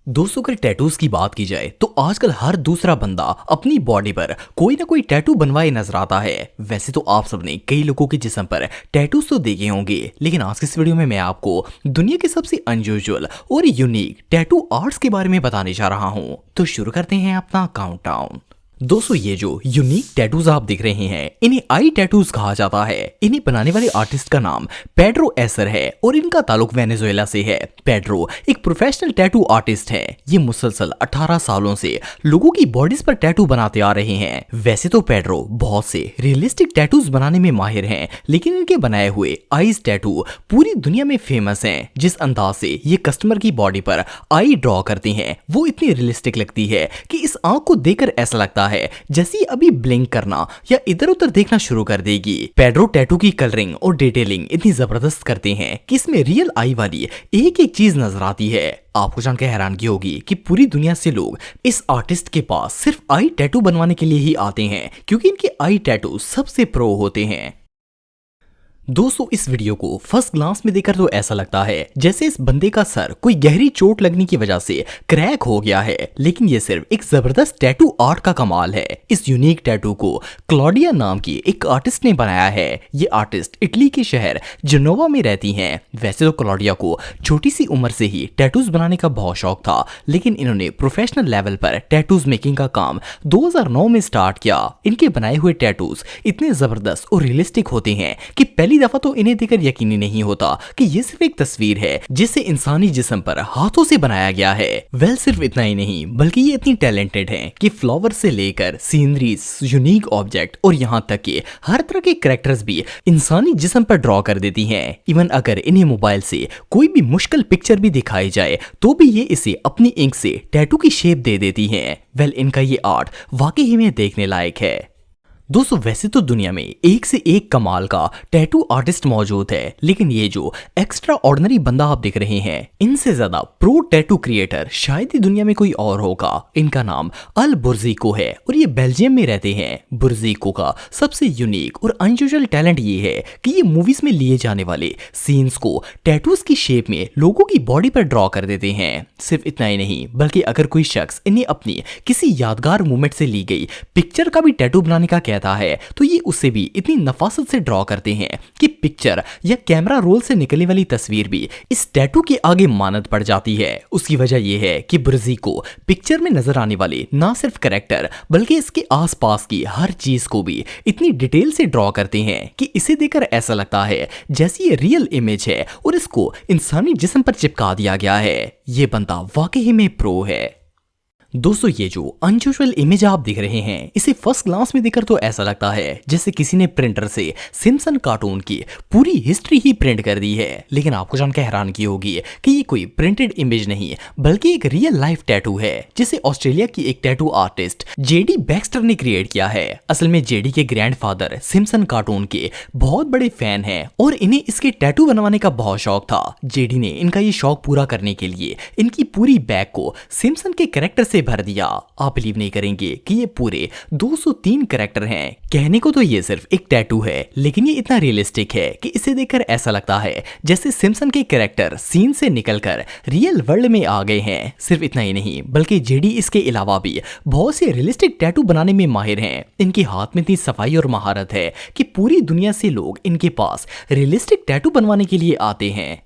दोस्तों अगर टैटूज की बात की जाए तो आजकल हर दूसरा बंदा अपनी बॉडी पर कोई ना कोई टैटू बनवाए नजर आता है। वैसे तो आप सबने कई लोगों के जिस्म पर टैटूज तो देखे होंगे, लेकिन आज के इस वीडियो में मैं आपको दुनिया के सबसे अनयूजुअल और यूनिक टैटू आर्ट्स के बारे में बताने जा रहा हूं। तो शुरू करते हैं अपना काउंटडाउन। दोस्तों ये जो यूनिक टैटूज आप देख रहे हैं इन्हें आई टैटूज कहा जाता है। इन्हें बनाने वाले आर्टिस्ट का नाम पेड्रो एसर है और इनका ताल्लुक वेनेजुएला से है। पेड्रो एक प्रोफेशनल टैटू आर्टिस्ट है। ये मुसलसल 18 सालों से लोगों की बॉडीज पर टैटू बनाते आ रहे हैं। वैसे तो पेड्रो बहुत से रियलिस्टिक टैटूज बनाने में माहिर हैं, लेकिन इनके बनाए हुए आईज टैटू पूरी दुनिया में फेमस हैं। जिस अंदाज से ये कस्टमर की बॉडी पर आई ड्रॉ करते हैं वो इतनी रियलिस्टिक लगती है कि इस आंख को देखकर ऐसा लगता है जैसे ही अभी ब्लिंक करना या इधर उधर देखना शुरू कर देगी। पेड्रो टैटू की कलरिंग और डिटेलिंग इतनी जबरदस्त करते हैं कि इसमें रियल आई वाली एक एक चीज नजर आती है। आपको जानकर हैरानगी होगी कि पूरी दुनिया से लोग इस आर्टिस्ट के पास सिर्फ आई टैटू बनवाने के लिए ही आते हैं, क्योंकि इनके आई टैटू सबसे प्रो होते हैं। दोस्तों इस वीडियो को फर्स्ट ग्लांस में देखकर तो ऐसा लगता है जैसे इस बंदे का सर कोई गहरी चोट लगने की वजह से क्रैक हो गया है, लेकिन ये सिर्फ एक जबरदस्त टैटू आर्ट का कमाल है। इस यूनिक टैटू को क्लॉडिया नाम की एक आर्टिस्ट ने बनाया है। ये आर्टिस्ट इटली के शहर जेनोवा में रहती हैं। वैसे तो क्लॉडिया को छोटी सी उम्र से ही टैटूज बनाने का बहुत शौक था, लेकिन इन्होंने प्रोफेशनल लेवल पर टैटूज मेकिंग का काम 2009 में स्टार्ट किया। इनके बनाए हुए टैटूज इतने जबरदस्त और रियलिस्टिक होते हैं कि पहली दफा तो इन्हें देखकर यकीन ही नहीं होता कि ये सिर्फ एक तस्वीर है जिसे इंसानी जिस्म पर हाथों से बनाया गया है। सिर्फ इतना ही नहीं, बल्कि ये इतनी टैलेंटेड हैं कि फ्लावर से लेकर सीनरीज, यूनिक ऑब्जेक्ट और यहाँ तक कि हर तरह के कैरेक्टर्स भी इंसानी जिस्म पर ड्रॉ कर देती हैं। इवन अगर इन्हें मोबाइल से कोई भी मुश्किल पिक्चर भी दिखाई जाए तो भी ये इसे अपनी इंक से टैटू की शेप दे देती हैं। इनका ये आर्ट वाकई में देखने लायक है। दोस्तों वैसे तो दुनिया में एक से एक कमाल का टैटू आर्टिस्ट मौजूद है, लेकिन ये जो एक्स्ट्रा ऑर्डिनरी बंदा आप देख रहे हैं इनसे ज्यादा प्रो टैटू क्रिएटर शायद ही दुनिया में कोई और होगा। इनका नाम अल बुर्जिको है और ये बेल्जियम में रहते हैं। बुर्जिको का सबसे यूनिक और अनयूजुअल टैलेंट ये है कि ये मूवीज में लिए जाने वाले सीन्स को टैटूज की शेप में लोगों की बॉडी पर ड्रॉ कर देते हैं। सिर्फ इतना ही नहीं, बल्कि अगर कोई शख्स इन्हें अपनी किसी यादगार मोमेंट से ली गई पिक्चर का भी टैटू बनाने का कहता है तो ये उसे भी इतनी नफासत से ड्रॉ करते हैं कि पिक्चर या कैमरा रोल से निकलने वाली तस्वीर भी इस टैटू के आगे मानद पड़ जाती है। उसकी वजह यह है कि बुर्जिको पिक्चर में नजर आने वाले ना सिर्फ कैरेक्टर बल्कि इसके आसपास की हर चीज को भी इतनी डिटेल से ड्रॉ करते हैं कि इसे देखकर ऐसा लगता है जैसे ये रियल इमेज है और इसको इंसानी जिस्म पर चिपका दिया गया है। ये बंदा वाकई में प्रो है। दोस्तों ये जो अनयूजुअल इमेज आप देख रहे हैं इसे फर्स्ट ग्लांस में देखकर तो ऐसा लगता है जैसे किसी ने प्रिंटर से सिम्पसन कार्टून की पूरी हिस्ट्री ही प्रिंट कर दी है, लेकिन आपको जानकर हैरानगी होगी कि ये कोई प्रिंटेड इमेज नहीं बल्कि एक रियल लाइफ टैटू है जिसे ऑस्ट्रेलिया की एक टैटू आर्टिस्ट जेडी बैक्स्टर ने क्रिएट किया है। असल में जेडी के ग्रैंडफादर सिम्पसन कार्टून के बहुत बड़े फैन हैं और इन्हें इसके टैटू बनवाने का बहुत शौक था। जेडी ने इनका ये शौक पूरा करने के लिए इनकी पूरी बैग को सिम्पसन के कैरेक्टर से भर दिया। आप बिलीव नहीं करेंगे कि ये पूरे 203 कैरेक्टर हैं। कहने को तो ये सिर्फ एक टैटू है, लेकिन ये इतना रियलिस्टिक है कि इसे देखकर ऐसा लगता है जैसे सिम्पसन के कैरेक्टर सीन से निकलकर रियल वर्ल्ड में आ गए हैं। सिर्फ इतना ही नहीं, बल्कि जेडी इसके अलावा भी बहुत से रियलिस्टिक टैटू बनाने में माहिर हैं। इनके हाथ में इतनी सफाई और महारत है कि पूरी दुनिया से लोग इनके पास रियलिस्टिक टैटू बनवाने के लिए आते हैं।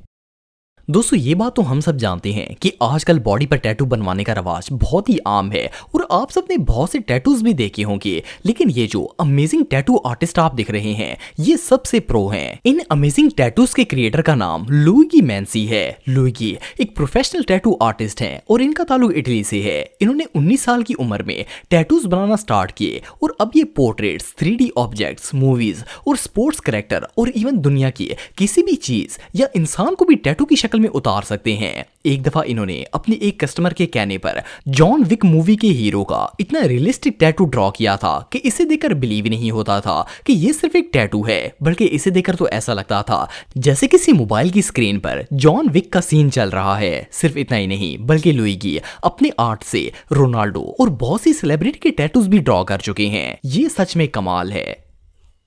दोस्तों ये बात तो हम सब जानते हैं कि आजकल बॉडी पर टैटू बनवाने का रवाज बहुत ही आम है और आप सबने बहुत से टैटूज भी देखे होंगे, लेकिन ये जो अमेजिंग टैटू आर्टिस्ट आप देख रहे हैं ये सबसे प्रो हैं। इन अमेजिंग टैटूज के क्रिएटर का नाम लुइगी मैंसी है। लुइगी एक प्रोफेशनल टैटू आर्टिस्ट हैं और इनका ताल्लुक इटली से है। इन्होंने 19 साल की उम्र में टैटूज बनाना स्टार्ट किए और अब ये पोर्ट्रेट्स, 3D ऑब्जेक्ट्स, मूवीज और स्पोर्ट्स कैरेक्टर और इवन दुनिया की किसी भी चीज या इंसान को भी टैटू की शक्ल में उतार सकते हैं। एक दफा इन्होंने अपने एक कस्टमर के कहने पर जॉन विक मूवी के हीरो का इतना रियलिस्टिक टैटू ड्रॉ किया था कि इसे देखकर बिलीव ही नहीं होता था कि ये सिर्फ एक टैटू है, बल्कि इसे देखकर तो ऐसा लगता था जैसे किसी मोबाइल की स्क्रीन पर जॉन विक का सीन चल रहा है। सिर्फ इतना ही नहीं, बल्कि लुइगी अपने आर्ट से रोनाल्डो और बहुत सी सेलिब्रिटी के टैटूज भी ड्रॉ कर चुके हैं। ये सच में कमाल है।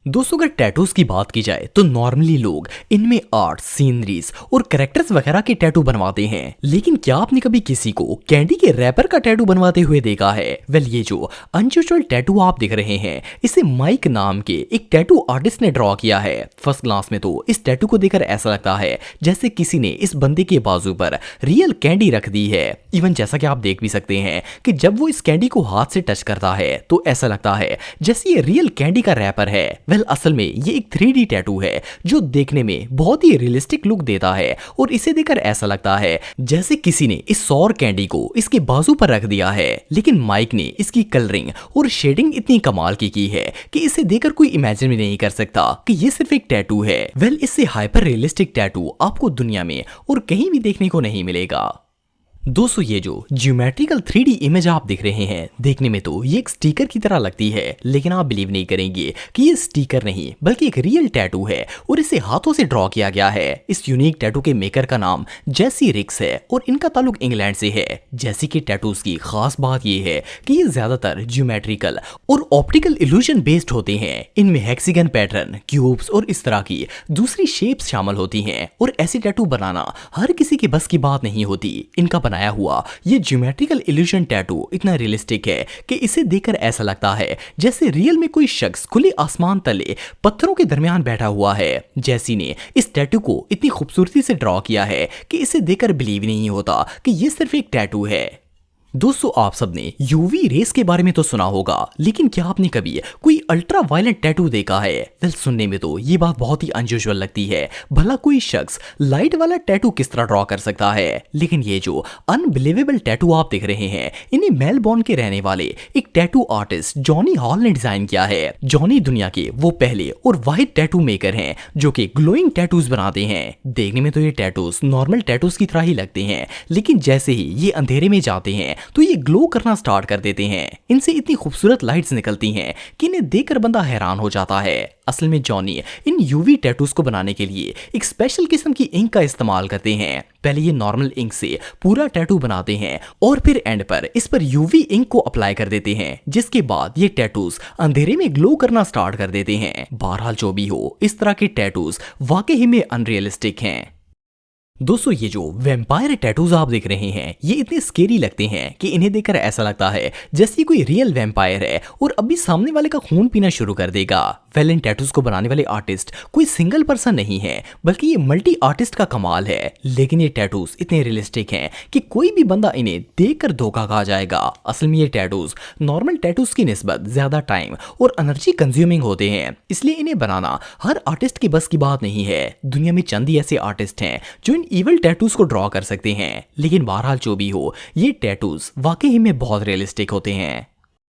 दोस्तों अगर टैटूज की बात की जाए तो नॉर्मली लोग इनमें आर्ट, सीनरीज और कैरेक्टर्स वगैरह के टैटू बनवाते हैं, लेकिन क्या आपने कभी किसी को कैंडी के रैपर का टैटू बनवाते हुए देखा है? वेल, ये जो अनयूजुअल टैटू आप देख रहे हैं इसे माइक नाम के एक टैटू आर्टिस्ट ने ड्रॉ किया है। फर्स्ट क्लास में तो इस टैटू को देखकर ऐसा लगता है जैसे किसी ने इस बंदे के बाजू पर रियल कैंडी रख दी है। इवन जैसा कि आप देख भी सकते हैं कि जब वो इस कैंडी को हाथ से टच करता है तो ऐसा लगता है जैसे ये रियल कैंडी का रैपर है। वेल, असल में ये एक 3D टैटू है जो देखने में बहुत ही रियलिस्टिक लुक देता है और इसे देखकर ऐसा लगता है जैसे किसी ने इस सौर कैंडी को इसके बाजू पर रख दिया है। लेकिन माइक ने इसकी कलरिंग और शेडिंग इतनी कमाल की है कि इसे देखकर कोई इमेजिन भी नहीं कर सकता कि ये सिर्फ एक टैटू है। वेल, इससे हाइपर रियलिस्टिक टैटू आपको दुनिया में और कहीं भी देखने को नहीं मिलेगा। दोस्तों ये जो ज्योमेट्रिकल 3D इमेज आप देख रहे हैं देखने में तो ये एक स्टिकर की तरह लगती है, लेकिन आप बिलीव नहीं करेंगे कि ये स्टिकर नहीं बल्कि एक रियल टैटू है और इसे हाथों से ड्रॉ किया गया है। इस यूनिक टैटू के मेकर का नाम जेसी रिक्स है और इनका ताल्लुक इंग्लैंड से है। जेसी के टैटूज की खास बात ये है कि ये ज्यादातर ज्योमेट्रिकल और ऑप्टिकल इल्यूजन बेस्ड होते हैं। इनमें हेक्सागन पैटर्न, क्यूब्स और इस तरह की दूसरी शेप्स शामिल होती हैं और ऐसे टैटू बनाना हर किसी के बस की बात नहीं होती। इनका बनाया हुआ ये ज्योमेट्रिकल इल्यूजन टैटू इतना रियलिस्टिक है कि इसे देखकर ऐसा लगता है जैसे रियल में कोई शख्स खुले आसमान तले पत्थरों के दरमियान बैठा हुआ है। जैसी ने इस टैटू को इतनी खूबसूरती से ड्रॉ किया है कि इसे देखकर बिलीव नहीं होता कि ये सिर्फ एक टैटू है। दोस्तों आप सबने यूवी रेस के बारे में तो सुना होगा, लेकिन क्या आपने कभी कोई अल्ट्रा वायलेंट टैटू देखा है? वेल, सुनने में तो ये बात बहुत ही अनयूजुअल लगती है। भला कोई शख्स लाइट वाला टैटू किस तरह ड्रॉ कर सकता है? लेकिन ये जो अनबिलीवेबल टैटू आप देख रहे हैं इन्हें मेलबोर्न के रहने वाले एक टैटू आर्टिस्ट जॉनी हॉल ने डिजाइन किया है। जॉनी दुनिया के वो पहले और वाहिद टैटू मेकर हैं जो कि ग्लोइंग टैटूज बनाते हैं। देखने में तो ये टैटूज नॉर्मल टैटूज की तरह ही लगते हैं, लेकिन जैसे ही ये अंधेरे में जाते हैं तो ये ग्लो करना स्टार्ट कर देते हैं। इनसे इतनी खूबसूरत लाइट्स निकलती हैं कि इन्हें देखकर बंदा हैरान हो जाता है। असल में जॉनी इन यूवी टैटूज को बनाने के लिए एक स्पेशल किस्म की इंक का इस्तेमाल करते हैं। पहले ये नॉर्मल इंक से पूरा टैटू बनाते हैं और फिर एंड पर इस पर यूवी इंक को अप्लाई कर देते हैं, जिसके बाद ये टैटूज अंधेरे में ग्लो करना स्टार्ट कर देते हैं। बहरहाल जो भी हो, इस तरह के टैटूज वाकई में अनरियलिस्टिक हैं। दोस्तों ये जो वैम्पायर टैटूज आप देख रहे हैं ये इतने स्केरी लगते हैं कि इन्हें देखकर ऐसा लगता है जैसे कोई रियल वैम्पायर है और अभी सामने वाले का खून पीना शुरू कर देगा। वेल, इन टैटूज को बनाने वाले आर्टिस्ट कोई सिंगल पर्सन नहीं है बल्कि ये मल्टी आर्टिस्ट का कमाल है। लेकिन ये टैटूज इतने रियलिस्टिक हैं कि कोई भी बंदा इन्हें देखकर धोखा खा जाएगा। असल में ये टैटूज नॉर्मल टैटूज की निस्बत ज्यादा टाइम और एनर्जी कंज्यूमिंग होते हैं, इसलिए इन्हें बनाना हर आर्टिस्ट की बस की बात नहीं है। दुनिया में चंद ही ऐसे आर्टिस्ट हैं जो इन इवल टैटूज को ड्रॉ कर सकते हैं, लेकिन बहरहाल जो भी हो ये टैटूज वाकई में बहुत रियलिस्टिक होते हैं।